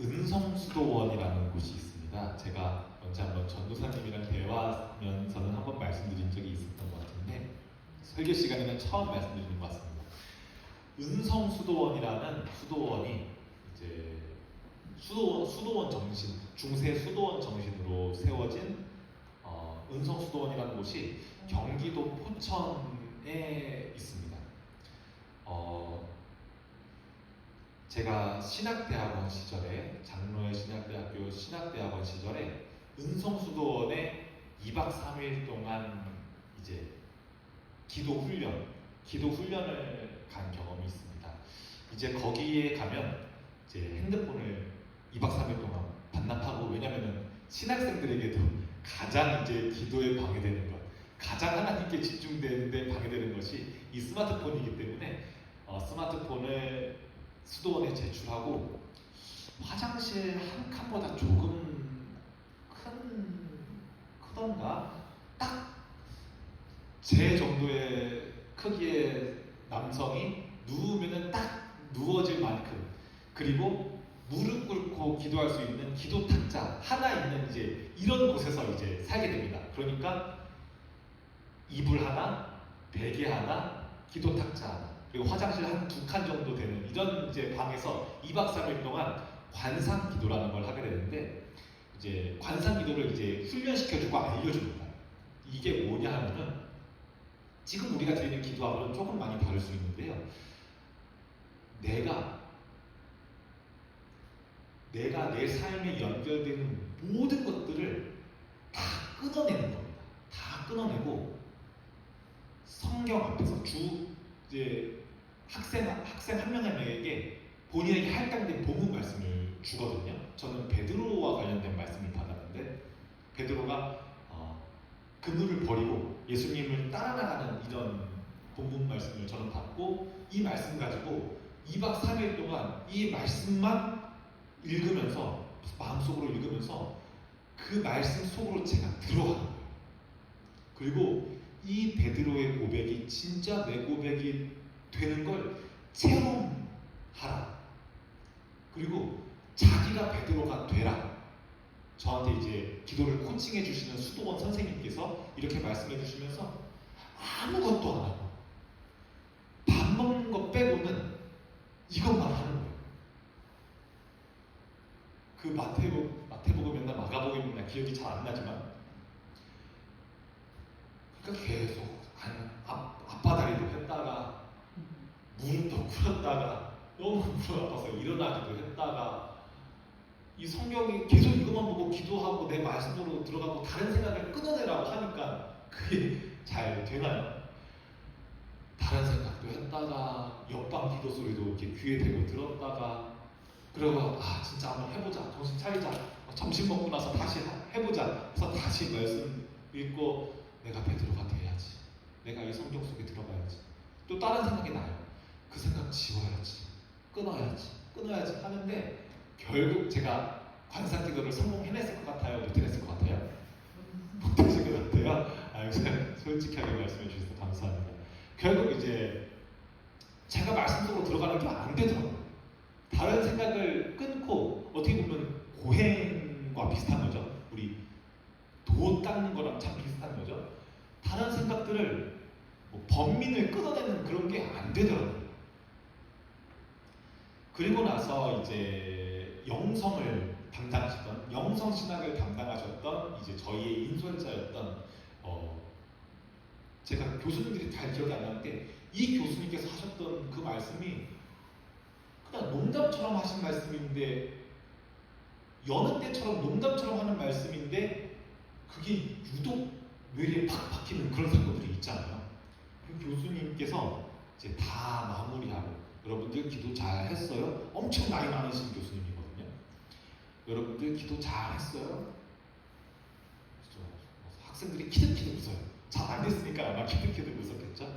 은성수도원이라는 곳이 있습니다. 제가 언제 한번 전도사님이랑 대화하면서는 한번 말씀드린 적이 있었던 것 같은데 설교 시간에는 처음 말씀드리는 것 같습니다. 은성수도원이라는 수도원이 이제 수도원 정신, 중세 수도원 정신으로 세워진 은성수도원이라는 곳이 경기도 포천에 있습니다. 제가 신학대학원 시절에 장로의 신학대학교 신학대학원 시절에 은성수도원에 2박 3일 동안 이제 기도 훈련을 간 경험이 있습니다. 이제 거기에 가면 이제 핸드폰을 2박 3일 동안 반납하고, 왜냐면은 신학생들에게도 가장 이제 기도에 방해되는 것, 가장 하나님께 집중되는데 방해되는 것이 이 스마트폰이기 때문에 스마트폰을 수도원에 제출하고 화장실 한 칸보다 조금 크던가 딱 제 정도의 크기의 남성이 누우면은 딱 누워질 만큼, 그리고 무릎 꿇고 기도할 수 있는 기도 탁자 하나 있는 이제 이런 곳에서 이제 살게 됩니다. 그러니까 이불 하나, 베개 하나, 기도 탁자 하나, 그리고 화장실 한 2칸 정도 되는 이런 이제 방에서 2박 3일 동안 관상 기도라는 걸 하게 되는데, 이제 관상 기도를 이제 훈련시켜주고 알려줍니다. 이게 뭐냐 하면은 지금 우리가 드리는 기도하고는 조금 많이 다를 수 있는데요. 내가 내 삶에 연결되는 모든 것들을 다 끊어내는 겁니다. 다 끊어내고 성경 앞에서 이제 학생 한 명 한 명에게 본인에게 할당된 본문 말씀을 주거든요. 저는 베드로와 관련된 말씀을 받았는데, 베드로가 그물을 버리고 예수님을 따라나가는 이런 본문 말씀을 저는 받고, 이 말씀 가지고 2박 3일 동안 이 말씀만 읽으면서, 마음속으로 읽으면서 그 말씀 속으로 제가 들어가는 거예요. 그리고 이 베드로의 고백이 진짜 내 고백이 되는 걸 체험하라. 그리고 자기가 베드로가 되라. 저한테 이제 기도를 코칭해 주시는 수도원 선생님께서 이렇게 말씀해 주시면서 아무것도 안 하고 밥 먹는 거 빼고는 이것만 하는 거예요. 그 마태복음이었나 마가복음이었나 기억이 잘 안 나지만, 그러니까 계속 앞바다리도 했다가 무릎도 꿇었다가 너무 무릎 아파서 일어나기도 했다가, 이 성경이 계속 이것만 보고 기도하고 내 말씀으로 들어가고 다른 생각을 끊어내라고 하니까 그게 잘 되나요? 다른 생각도 했다가 옆방 기도 소리도 이렇게 귀에 대고 들었다가, 그리고 진짜 한번 해보자, 정신 차리자, 점심 먹고 나서 다시 해보자 해서 다시 말씀 읽고 내가 베드로가 돼야지, 내가 이 성경 속에 들어가야지, 또 다른 생각이 나요. 그 생각 지워야지, 끊어야지 하는데 결국 제가 관상 기도를 성공해냈을 것 같아요? 못해냈을 것 같아요? 못했을 것 같아요? 솔직하게 말씀해 주셔서 감사합니다. 결국 이제 제가 말씀 속으로 들어가는 게 안 되더라고요. 다른 생각을 끊고, 어떻게 보면 고행과 비슷한 거죠. 우리 도 닦는 거랑 참 비슷한 거죠. 다른 생각들을 번민을 끊어내는 그런 게 안 되더라고요. 그리고 나서 이제 영성신학을 담당하셨던 이제 저희의 인솔자였던 제가 교수님들이 잘 기억이 안 나는데, 이 교수님께서 하셨던 그 말씀이 그냥 농담처럼 하신 말씀인데, 여느 때처럼 농담처럼 하는 말씀인데 그게 유독 뇌리에 팍 박히는 그런 사건들이 있잖아요. 그 교수님께서 이제 다 마무리하고, 여러분들 기도 잘 했어요? 엄청 나이 많으신 교수님이거든요. 여러분들 기도 잘 했어요? 학생들이 키득키득 웃어요. 잘 안 됐으니까 아마 키득키득 웃었겠죠?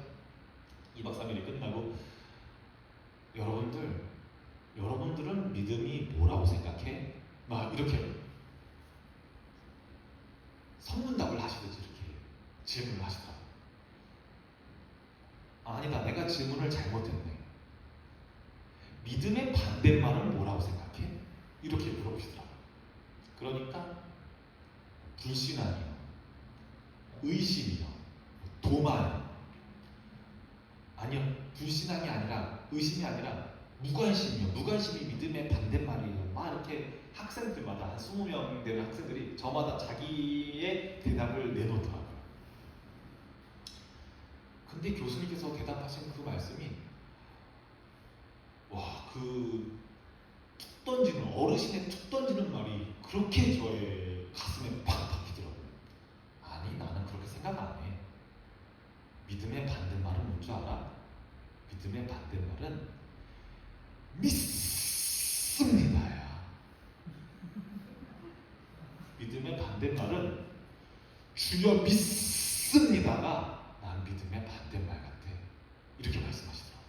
2박 3일이 끝나고, 여러분들은 믿음이 뭐라고 생각해? 막 이렇게 선문답을 하시듯이 이렇게 질문을 하시더라고요. 아니다, 내가 질문을 잘못했네. 믿음의 반대말은 뭐라고 생각해? 이렇게 물어보시더라고요. 그러니까 불신앙이요, 의심이요, 도만, 아니요, 불신앙이 아니라 의심이 아니라 무관심이요. 무관심이 믿음의 반대말이에요. 막 이렇게 학생들마다 한 20명 되는 학생들이 저마다 자기의 대답을 내놓더라고요. 근데 교수님께서 대답하신 그 말씀이 와, 그 툭 던지는, 어르신의 툭 던지는 말이 그렇게 저의 가슴에 팍 박히더라고요. 아니, 나는 그렇게 생각 안 해. 믿음의 반대말은 뭔 줄 알아? 믿음의 반대말은 믿습니다야. 믿음의 반대말은 주여 믿습니다가 난 믿음의 반대말 같아. 이렇게 말씀하시더라고요.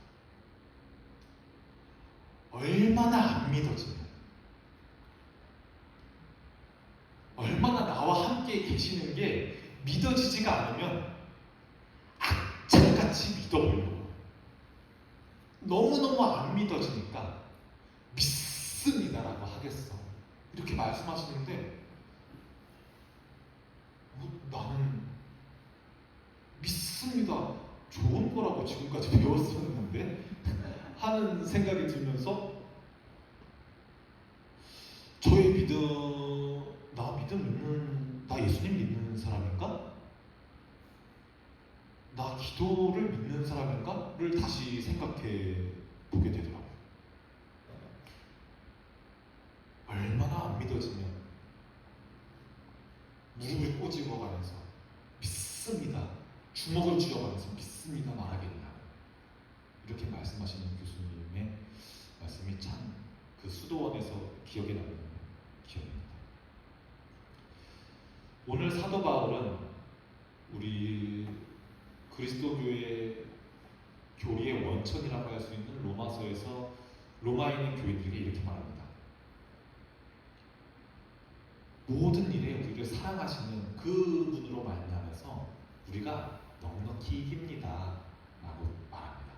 얼마나 안 믿어지면, 얼마나 나와 함께 계시는 게 믿어지지가 않으면 악착같이 믿어보려고, 너무너무 안 믿어지니까 믿습니다라고 하겠어. 이렇게 말씀하시는데 나는 믿습니다, 좋은 거라고 지금까지 배웠었는데 하는 생각이 들면서 저의 믿음, 나 예수님 믿는 사람인가? 나 기도를 믿는 사람인가?를 다시 생각해 보게 되더라고요. 얼마나 안 믿어지면 무릎을 꼬집어가면서 믿습니다, 주먹을 쥐어가면서 믿습니다 말하겠냐, 이렇게 말씀하시는 교수님의 말씀이 참 그 수도원에서 기억에 남는 기억입니다. 오늘 사도 바울은 우리 그리스도교의 교리의 원천이라고 할 수 있는 로마서에서 로마에 있는 교인들에게 이렇게 말합니다. 모든 일에 우리를 사랑하시는 그 분으로 말미암아서 우리가 넉넉히 이깁니다 라고 말합니다.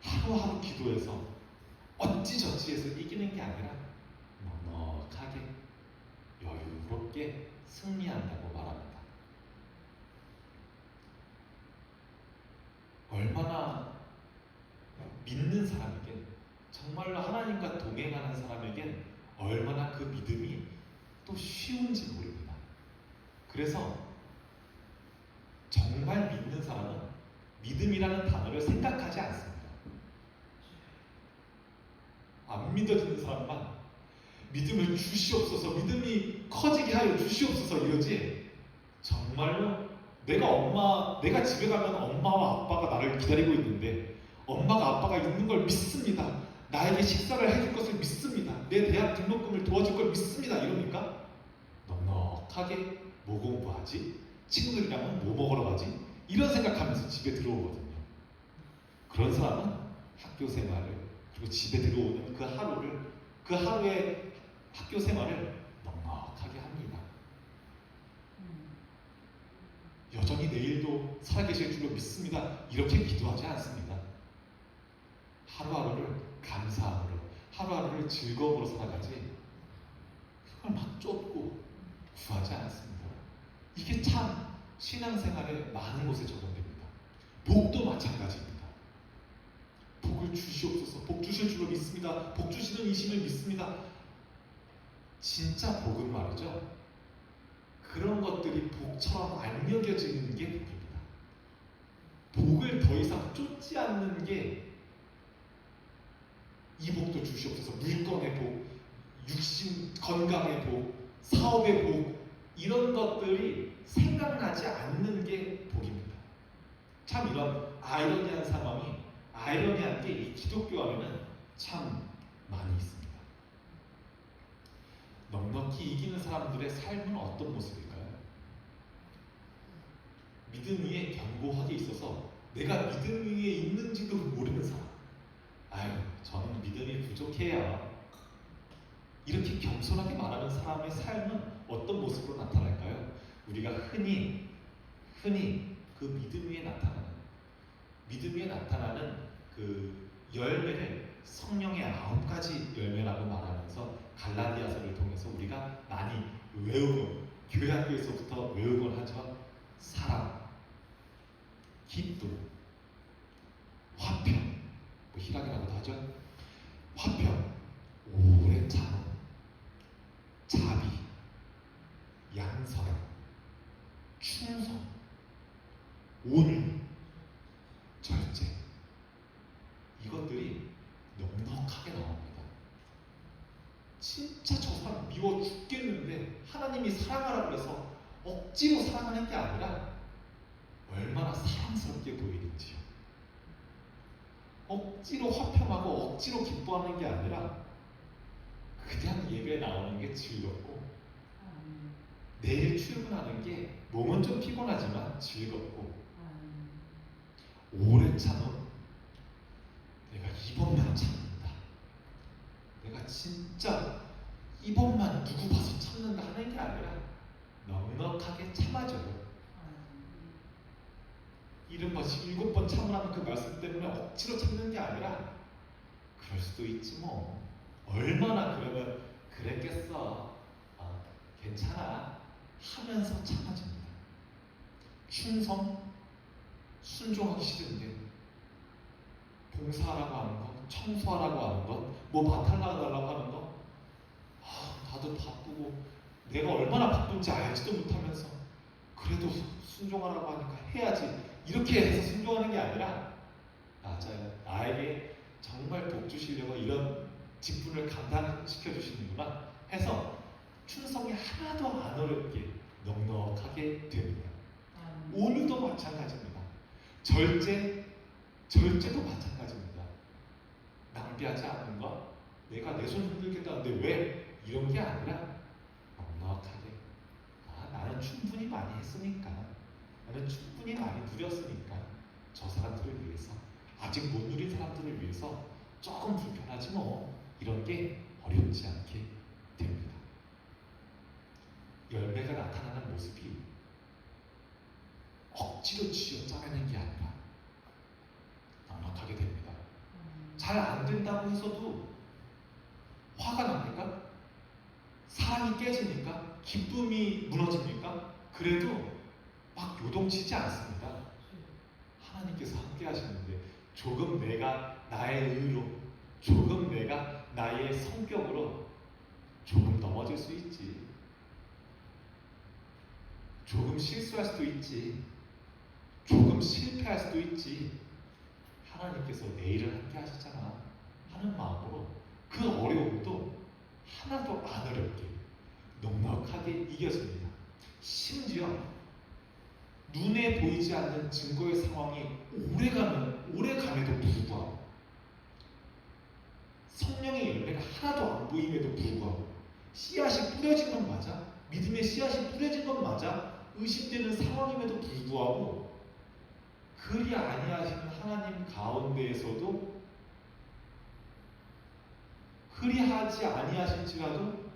하루하루 기도해서 어찌저찌해서 이기는 게 아니라 넉넉하게 여유롭게 승리한다고 말합니다. 얼마나 믿는 사람에겐, 정말로 하나님과 동행하는 사람에겐 얼마나 그 믿음이 또 쉬운지 모릅니다. 그래서 정말 믿는 사람은 믿음이라는 단어를 생각하지 않습니다. 안 믿어지는 사람만 믿음을 주시옵소서, 믿음이 커지게 하여 주시옵소서 이러지, 정말로 내가 집에 가면 엄마와 아빠가 나를 기다리고 있는데 엄마가 아빠가 있는 걸 믿습니다, 나에게 식사를 해줄 것을 믿습니다, 내 대학 등록금을 도와줄 걸 믿습니다 이러니까 넉넉하게 뭐 공부하지? 친구들이랑은 뭐 먹으러 가지? 이런 생각하면서 집에 들어오거든요. 그런 사람은 학교 생활을, 그리고 집에 들어오는 그 하루의 학교 생활을 넉넉하게 합니다. 여전히 내일도 살아계실 줄로 믿습니다 이렇게 기도하지 않습니다. 하루하루를 감사함으로, 하루하루를 즐거움으로 살아가지 그걸 막 쫓고 구하지 않습니다. 이게 참 신앙생활의 많은 곳에 적용됩니다. 복도 마찬가지입니다. 복을 주시옵소서, 복 주실 줄로 믿습니다, 복 주시는 이심을 믿습니다. 진짜 복은 말이죠, 그런 것들이 복처럼 안 여겨지는 게 복입니다. 복을 더 이상 쫓지 않는 게 이 복도 주시옵소서, 물건의 복, 육신 건강의 복, 사업의 복, 이런 것들이 생각나지 않는 게 복입니다. 참 이런 아이러니한 상황이, 아이러니한 게 이 기독교 안에는 참 많이 있습니다. 넉넉히 이기는 사람들의 삶은 어떤 모습일까요? 믿음 위에 견고하게 있어서 내가 믿음 위에 있는지도 모르는 사람, 아유, 저는 믿음이 부족해요, 이렇게 겸손하게 말하는 사람의 삶은 어떤 모습으로 나타날까요? 우리가 흔히 그 믿음 위에 나타나는 그 열매를 성령의 9가지 열매라고 말하면서 갈라디아서를 통해서 우리가 많이 외우고 교회 학교에서부터 외우곤 하죠. 사랑, 기쁨, 화평, 뭐 희락이라고도 하죠. 화평, 오래 참음, 자비, 양선, 충성, 온유, 절제. 이것들이 넉넉하게 나옵니다. 진짜 저 사람 미워 죽겠는데 하나님이 사랑하라고 해서 억지로 사랑하는 게 아니라 얼마나 사랑스럽게 보이는지요. 억지로 화평하고 억지로 기뻐하는 게 아니라 그냥 예배에 나오는 게 즐겁고 내일 출근하는 게 몸은 좀 피곤하지만 즐겁고 오래 참음. 내가 이번만 참는다. 내가 진짜 이번만 누구 봐서 참는다 하는 게 아니라 넉넉하게 참아줘요. 이른바 7번 참으라는 그 말씀 때문에 억지로 참는 게 아니라 그럴 수도 있지 뭐. 얼마나 그러면 그랬겠어. 괜찮아 하면서 참아줍니다. 충성, 순종하기 싫은데 봉사하라고 하는 거, 청소하라고 하는 거, 뭐 맡아달라고 하는 거, 다들 바쁘고 내가 얼마나 바쁜지 알지도 못하면서 그래도 순종하라고 하니까 해야지 이렇게 해서 순종하는 게 아니라 맞아요. 나에게 정말 복 주시려고 이런 직분을 감당시켜 주시는구나 해서 충성이 하나도 안 어렵게 넉넉하게 됩니다. 온유도 마찬가지입니다. 절제도 마찬가지입니다. 낭비하지 않는 것, 내가 내 손 흔들겠다는데 왜? 이런 게 아니라 넉넉하게 나는 충분히 많이 했으니까, 나는 충분히 많이 누렸으니까 저 사람들을 위해서, 아직 못 누린 사람들을 위해서 조금 불편하지 뭐, 이런 게 어렵지 않게 됩니다. 열매가 나타나는 모습이 억지로 쥐어짜내는 게 아니라 넉넉하게 됩니다. 잘 안 된다고 해서도 화가 납니까? 사랑이 깨집니까? 기쁨이 무너집니까? 그래도 막 요동치지 않습니다. 하나님께서 함께 하시는데 조금 내가 나의 의로, 조금 내가 나의 성격으로 조금 넘어질 수 있지. 조금 실수할 수도 있지. 조금 실패할 수도 있지. 하나님께서 내일을 함께 하시잖아 하는 마음으로 그 어려움도 하나도 안 어렵게 넉넉하게 이겨줍니다. 심지어 눈에 보이지 않는 증거의 상황이 오래감에도 불구하고, 성령의 열매가 하나도 안 보임에도 불구하고, 씨앗이 뿌려진 건 맞아, 믿음의 씨앗이 뿌려진 건 맞아, 의심되는 상황임에도 불구하고 그리 아니하시는 하나님 가운데에서도 그리하지 아니하실지라도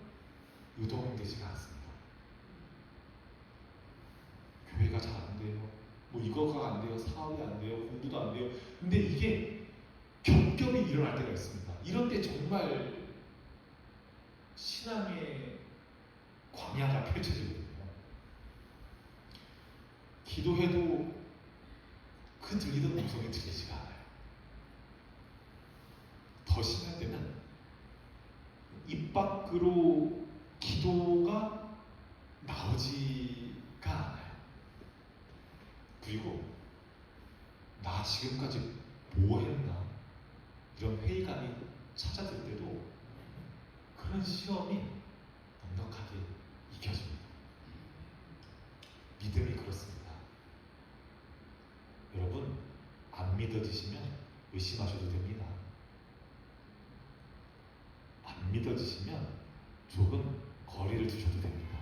유동되지가 않습니다. 교회가 잘 안 돼요. 뭐 이거가 안 돼요. 사업이 안 돼요. 공부도 안 돼요. 근데 이게 겹겹이 일어날 때가 있습니다. 이런 때 정말 신앙의 광야가 펼쳐지거든요. 기도해도 그 들리던 음성이 들리지가 않아요. 더 심할 때는 입 밖으로 기도가 나오지가 않아요. 그리고 나 지금까지 뭐 했나? 이런 회의감이 찾아들 때도 그런 시험이 넉넉하게 익혀집니다. 믿음이 그렇습니다. 여러분, 안 믿어지시면 의심하셔도 됩니다. 안 믿어지시면 조금 거리를 두셔도 됩니다.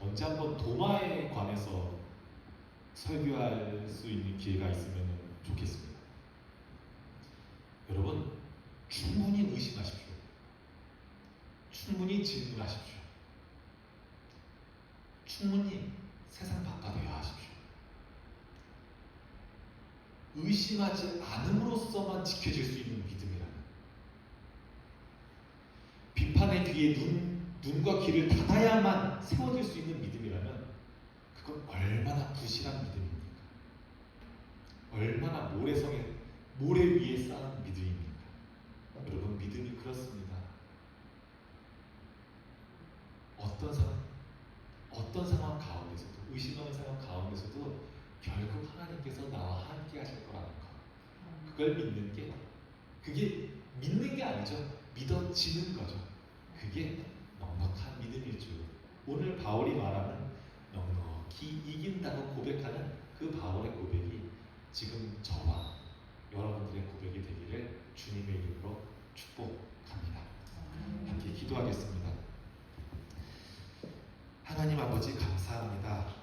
언제 한번 도마에 관해서 설교할 수 있는 기회가 있으면 좋겠습니다. 여러분, 충분히 의심하십시오. 충분히 질문하십시오. 충분히 세상 바깥에 하십시오. 의심하지 않음으로써만 지켜질 수 있는 믿음이라는, 비판의 뒤에 눈과 귀를 닫아야만 세워질 수 있는 믿음이라면 그건 얼마나 부실한 믿음입니까? 얼마나 모래 위에 쌓은 믿음입니까? 여러분, 믿음이 그렇습니다. 어떤 상황 가운데서도, 의심하는 상황 가운데서도 결국 하나님께서 나와 함께 하실 거라는 것, 그걸 믿는 게, 그게 믿는 게 아니죠. 믿어지는 거죠. 그게 넉넉한 믿음일 줄. 오늘 바울이 말하는 넉넉히 이긴다고 고백하는 그 바울의 고백이 지금 저와 여러분들의 고백이 되기를 주님의 이름으로 축복합니다. 함께 기도하겠습니다. 하나님 아버지, 감사합니다.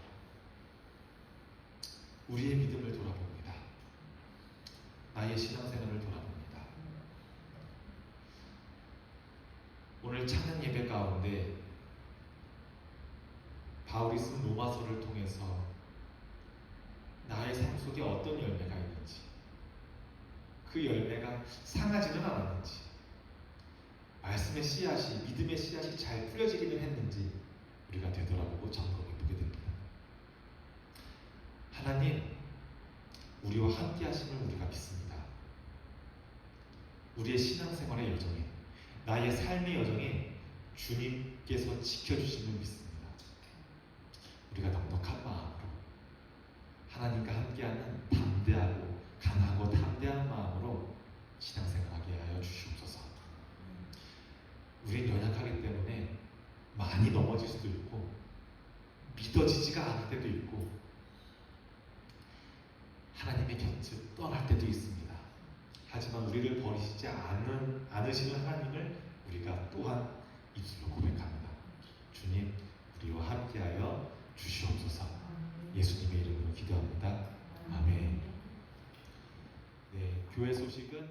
우리의 믿음을 돌아봅니다. 나의 신앙생활을 돌아봅니다. 오늘 찬양 예배 가운데 바울이 쓴 로마서를 통해서 나의 삶 속에 어떤 열매가 있는지, 그 열매가 상하지는 않았는지, 말씀의 씨앗이, 믿음의 씨앗이 잘 뿌려지기는 했는지 우리가 되돌아보고 점검해 보게 됩니다. 하나님, 우리와 함께 하심을 우리가 믿습니다. 우리의 신앙생활의 여정에, 나의 삶의 여정에 주님께서 지켜주심을 믿습니다. 우리가 넉넉한 마음으로 하나님과 함께하는 담대하고 강하고 담대한 마음으로 신앙생활하게 하여 주시옵소서. 우린 연약하기 때문에 많이 넘어질 수도 있고 믿어지지가 않을 때도 있고 하나님의 곁을 떠날 때도 있습니다. 하지만 우리를 버리시지 않으시는 하나님을 우리가 또한 입술로 고백합니다. 주님, 우리와 함께하여 주시옵소서. 예수님의 이름으로 기도합니다. 아멘. 네, 교회 소식은